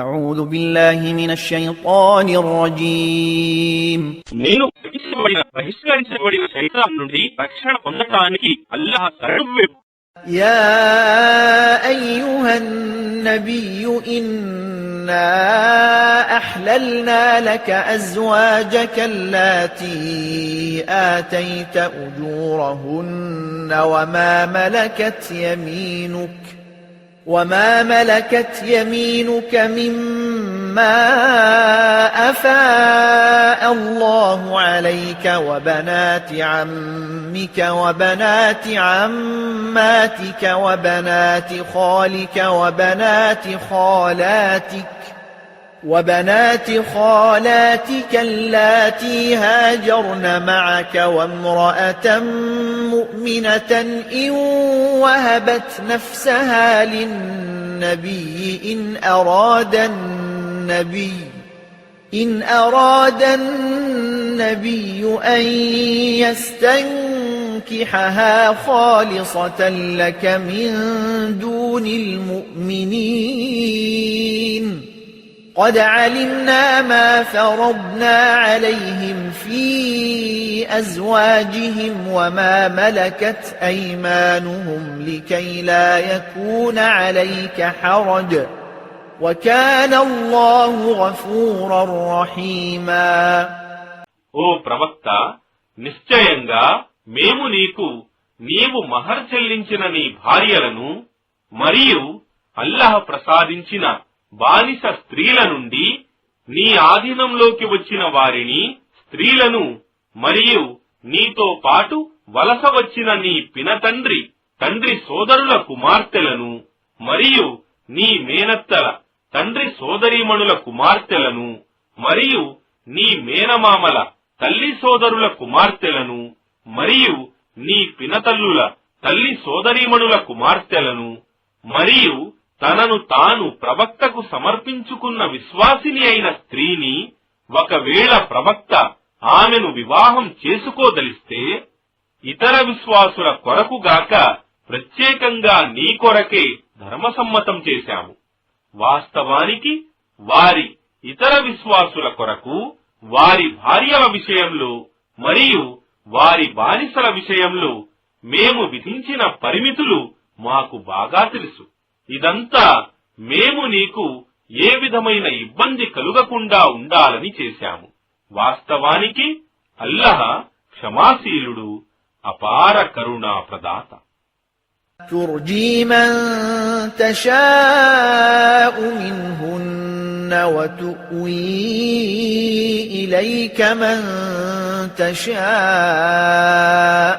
أعوذ بالله من الشيطان الرجيم నేను బహిష్కరించబడిన శైతాన్ నుండి రక్షణ పొందడానికి అల్లాహ్ శరణు. يا أيها النبي إنا أحللنا لك أزواجك اللاتي آتيت أجورهن وما ملكت يمينك مما أفاء الله عليك وبنات عمك وبنات عماتك وبنات خالك وبنات خالاتك اللاتي هاجرن معك وامرأة مؤمنة إن وهبت نفسها للنبي إن أراد النبي أن يستنكحها خالصة لك من دون المؤمنين قد علمنا ما فرضنا عليهم في أزواجهم وما ملكت أيمانهم لكي لا يكون عليك حرج وكان الله غفورا رحيما. ఓ ప్రవక్త, నిశ్చయంగా మేము నీవు మహర్ చెల్లించిన నీ భార్యలను మరియు అల్లాహ్ ప్రసాదించిన బానిస స్త్రీల నుండి నీ ఆధీనంలోకి వచ్చిన వారిని స్త్రీలను మరియు నీతో పాటు వలస వచ్చిన నీ పినతండ్రి తండ్రి సోదరుల కుమార్తెలను మరియు నీ మేనత్తల తండ్రి సోదరీమణుల కుమార్తెలను మరియు నీ మేనమామల తల్లి సోదరుల కుమార్తెలను మరియు నీ పినతల్లుల తల్లి సోదరీమణుల కుమార్తెలను మరియు తనను తాను ప్రవక్తకు సమర్పించుకున్న విశ్వాసిని అయిన స్త్రీని ఒకవేళ ప్రవక్త ఆమెను వివాహం చేసుకోదలిస్తే ఇతర విశ్వాసుల కొరకుగాక ప్రత్యేకంగా నీ కొరకే ధర్మసమ్మతం చేశాము. వాస్తవానికి వారి ఇతర విశ్వాసుల కొరకు వారి భార్యల విషయంలో మరియు వారి బానిసల విషయంలో మేము విధించిన పరిమితులు మాకు బాగా తెలుసు. ఇదంతా మేము నీకు ఏ విధమైన ఇబ్బంది కలుగకుండా ఉండాలని చేశాము. వాస్తవానికి అల్లాహ్ క్షమాశీలుడు, అపార కరుణా ప్రదాత. ترجي من تشاء منهن وتؤوي إليك من تشاء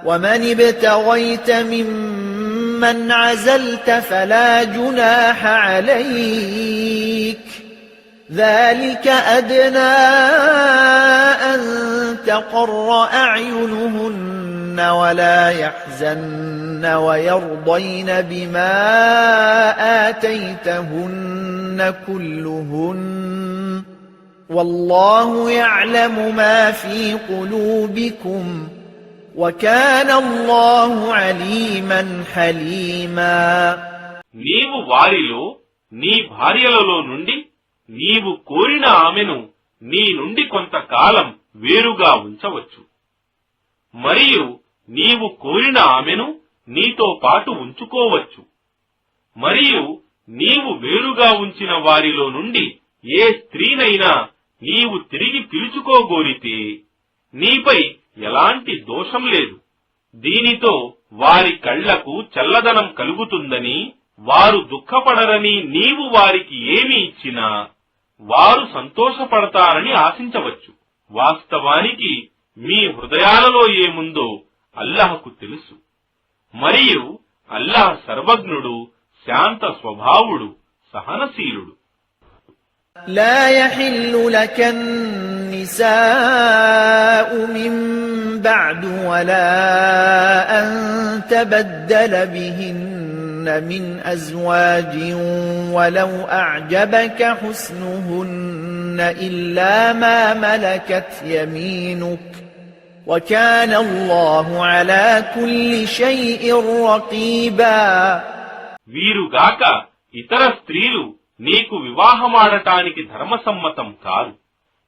ومن ابتغيت ممن عزلت فلا جناح عليك ذلك أدنى أن تقر أعينهن ولا يحزن ويرضين بما آتيتهن كلهن والله يعلم ما في قلوبكم وكان الله عليما حليما. నీవు వారిలో నీ భార్యలలో నుండి నీవు కోరిన ఆమెను నీ నుండి కొంతకాలం వేరుగా ఉంచవచ్చు మరియు నీవు కోరిన ఆమెను నీతో పాటు ఉంచుకోవచ్చు మరియు నీవు వేరుగా ఉంచిన వారిలో నుండి ఏ స్త్రీనైనా నీవు తిరిగి పిలుచుకోగోరితే నీపై ఎలాంటి దోషం లేదు. దీనితో వారి కళ్లకు చల్లదనం కలుగుతుందని, వారు దుఃఖపడరని నీవు వారికి ఏమి ఇచ్చినా వారు సంతోషపడతారని ఆశించవచ్చు. వాస్తవానికి మీ హృదయాలలో ఏముందో అల్లాహ్కు తెలుసు మరియు అల్లాహ్ సర్వజ్ఞుడు, శాంత స్వభావుడు, సహనశీలుడు. لا يحل لك النساء من بعد ولا أن تبدل بهن من أزواج ولو أعجبك حسنهن إلا ما ملكت يمينك وكان الله على كل شيء رقيبا. వీరుగాక ఇతర స్త్రీలు నీకు వివాహమాడటానికి ధర్మసమ్మతం కాదు.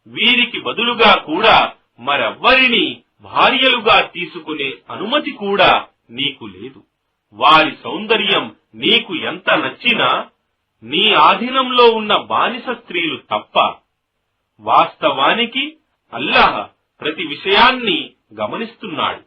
వీరికి బదులుగా కూడా మరెవ్వరినీ భార్యలుగా తీసుకునే అనుమతి కూడా నీకు లేదు. వారి సౌందర్యం నీకు ఎంత నచ్చినా నీ ఆధీనంలో ఉన్న బానిస స్త్రీలు తప్ప. వాస్తవానికి అల్లాహ్ ప్రతి విషయాన్ని గమనిస్తున్నాడు.